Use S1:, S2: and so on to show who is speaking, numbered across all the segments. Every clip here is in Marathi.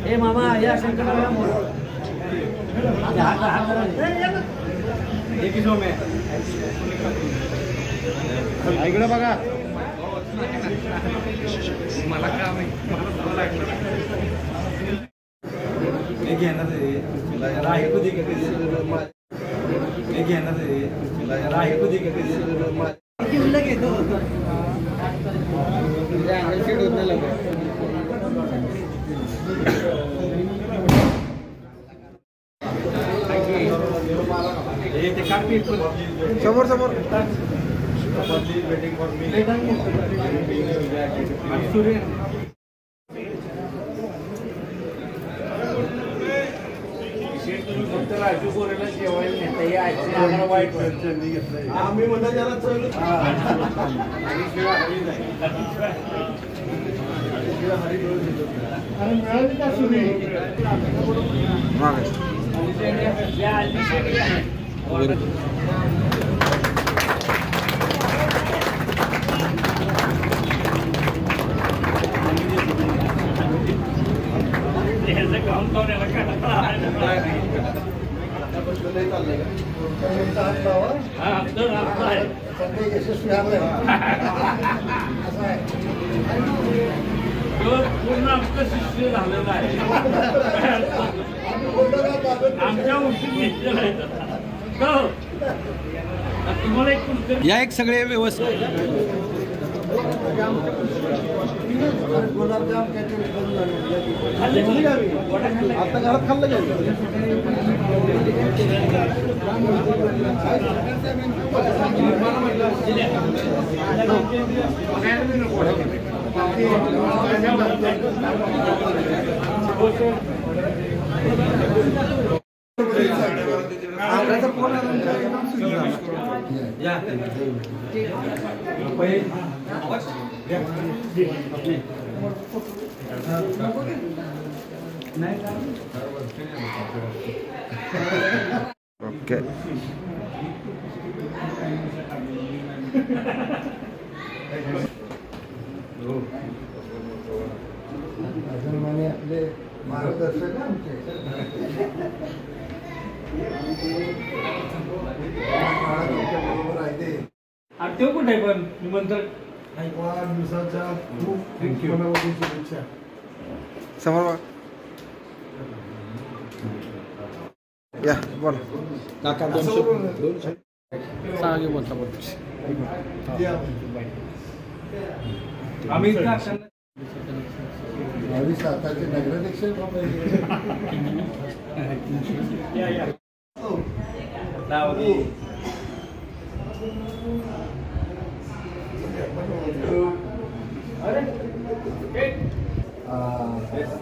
S1: ए मामा या शंकर इकडे बघा मला काम आहे समोर समोर वेटिंग फॉर मी वाईट आम्ही म्हणलं त्याला मिळाली का सुनी पूर्ण आमचं शिष्य झालेलं आहे आमच्या उशीर घेतलेलं आहे तुम्हाला एक या एक सगळे व्यवस्थित आता घरात खाल्लं ओके माने आपले मार्गदर्शक आमचे ते कुठे पण निमंत्रण दिवसाच्या खूप शुभेच्छा समोर या बोल काका सांगे बोलता आम्ही सातारचे नगराध्यक्ष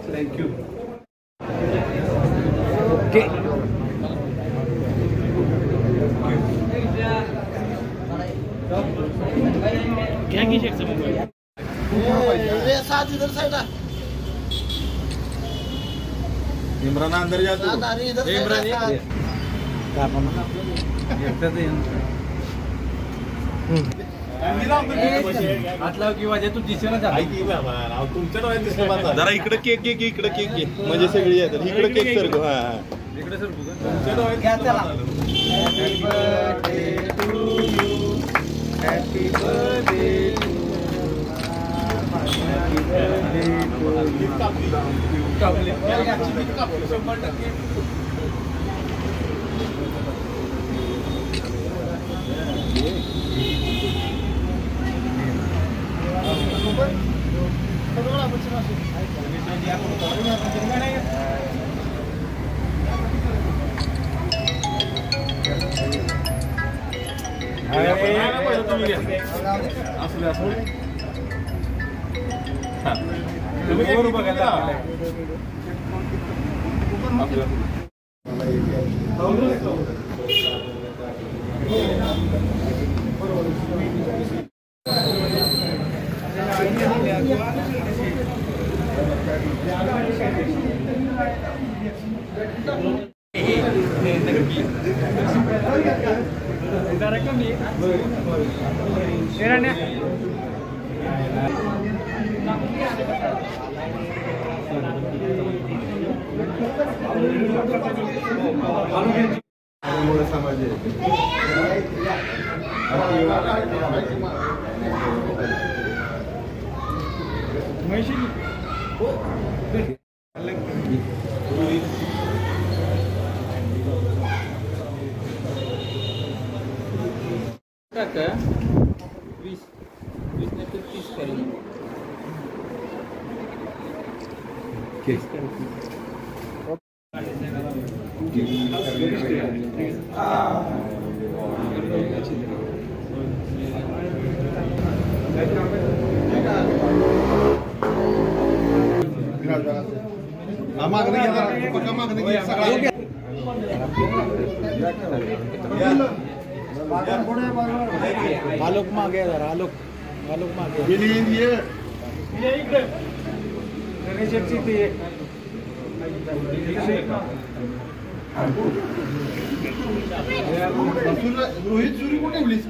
S1: थँक यू ओके क्या की शेख समझ ये साथ इधर साइड इमरान अंदर जा तू इमरान ये जरा इकडे केक केक इकडे केक घे म्हणजे सगळी येतात इकडे केक सर हा इकडे सर हॅपी बर्थडे
S2: आलोक मागे जरा आलोक मागे
S1: रोहित सुरी कुठे ठेवलीस?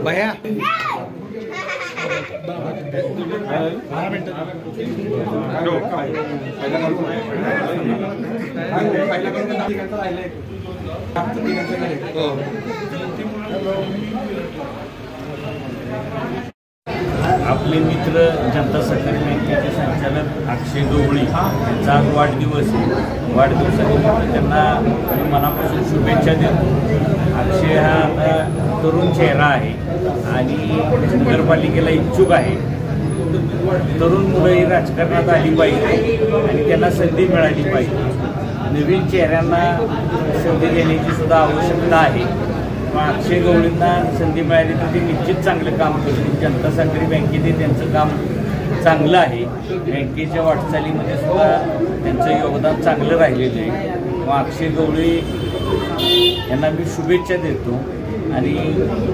S2: भैया
S3: आपले मित्र जनता सहकारी बँकेचे संचालक अक्षय गवळी यांचा आज वाढदिवस आहे. वाढदिवसानिमित्त त्यांना मी मनापासून शुभेच्छा देतो. अक्षय हा आता तरुण चेहरा आहे आणि नगरपालिकेला इच्छुक आहे. तरुण मुलं ही राजकारणात आली पाहिजे आणि त्यांना संधी मिळाली पाहिजे. नवीन चेहऱ्यांना संधी देण्याची सुद्धा आवश्यकता आहे. अक्षय गवळींना संधी मिळाली तर ते निश्चित चांगलं काम करतील. जनता सहकारी बँकेचे त्यांचं काम चांगलं आहे. बँकेच्या वाटचालीमध्ये सुद्धा त्यांचं योगदान चांगलं राहिलेलं आहे. अक्षय गवळी यांना मी शुभेच्छा देतो आणि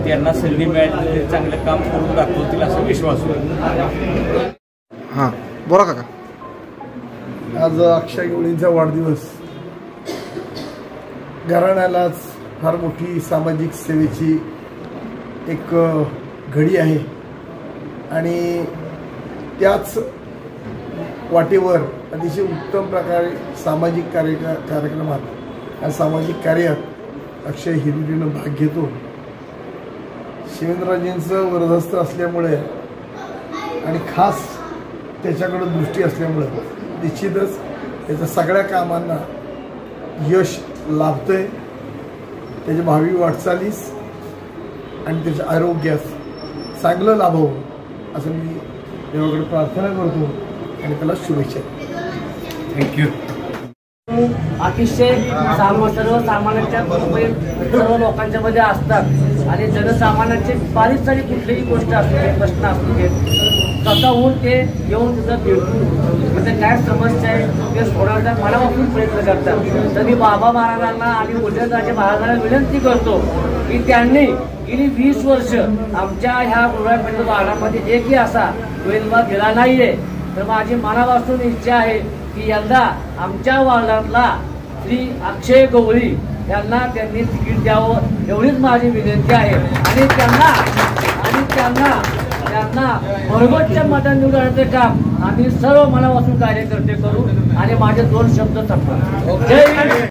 S3: त्यांना संधी मिळाली तर चांगलं काम करून दाखवतील असा विश्वास होतो.
S2: हां बोला काका.
S4: आज अक्षय गवळींचा वाढदिवस. घराण्यालाच फार मोठी सामाजिक सेवेची एक घडी आहे आणि त्याच वाटेवर अतिशय उत्तम प्रकारे सामाजिक कार्यक्रमात आणि सामाजिक कार्यात अक्षय हिरिरीनं भाग घेतो. शिवेंद्रराजेंचं वरदहस्त असल्यामुळे आणि खास त्याच्याकडं दृष्टी असल्यामुळं निश्चितच त्याच्या सगळ्या कामांना यश लाभतंय. त्याच्या भावी वाटचालीस आणि त्याच्या आरोग्यास चांगलं लाभावं असं मी देवाकडे प्रार्थना करतो आणि त्याला शुभेच्छा.
S3: थँक्यू.
S5: अतिशय सर्वसामान्यांच्या सर्व लोकांच्या मध्ये असतात आणि जनसामान्यांची बारीक सारी कुठलीही गोष्ट असू दे, प्रश्न असू दे, स्वतःहून ते येऊन तिथं भेटून म्हणजे काय समस्या आहे ते सोडवण्याचा मनापासून प्रयत्न करतात. तर मी बाबा महाराजांना आणि उदयनराजे महाराजांना विनंती करतो की त्यांनी गेली 20 वर्ष आमच्या ह्या गुरुवारपेठ वार्डामध्ये एकही असा वेदभाग दिला नाहीये. तर माझी मनापासून इच्छा आहे की यंदा आमच्या वार्डातला श्री अक्षय गवळी यांना त्यांनी तिकीट द्यावं एवढीच माझी विनंती आहे. आणि त्यांना त्यांना भरघोसच्या मतांनी निवडून आणण्याचे काम आम्ही सर्व मनापासून कार्यकर्ते करू आणि माझे 2 शब्द संपतात. जय हिंद.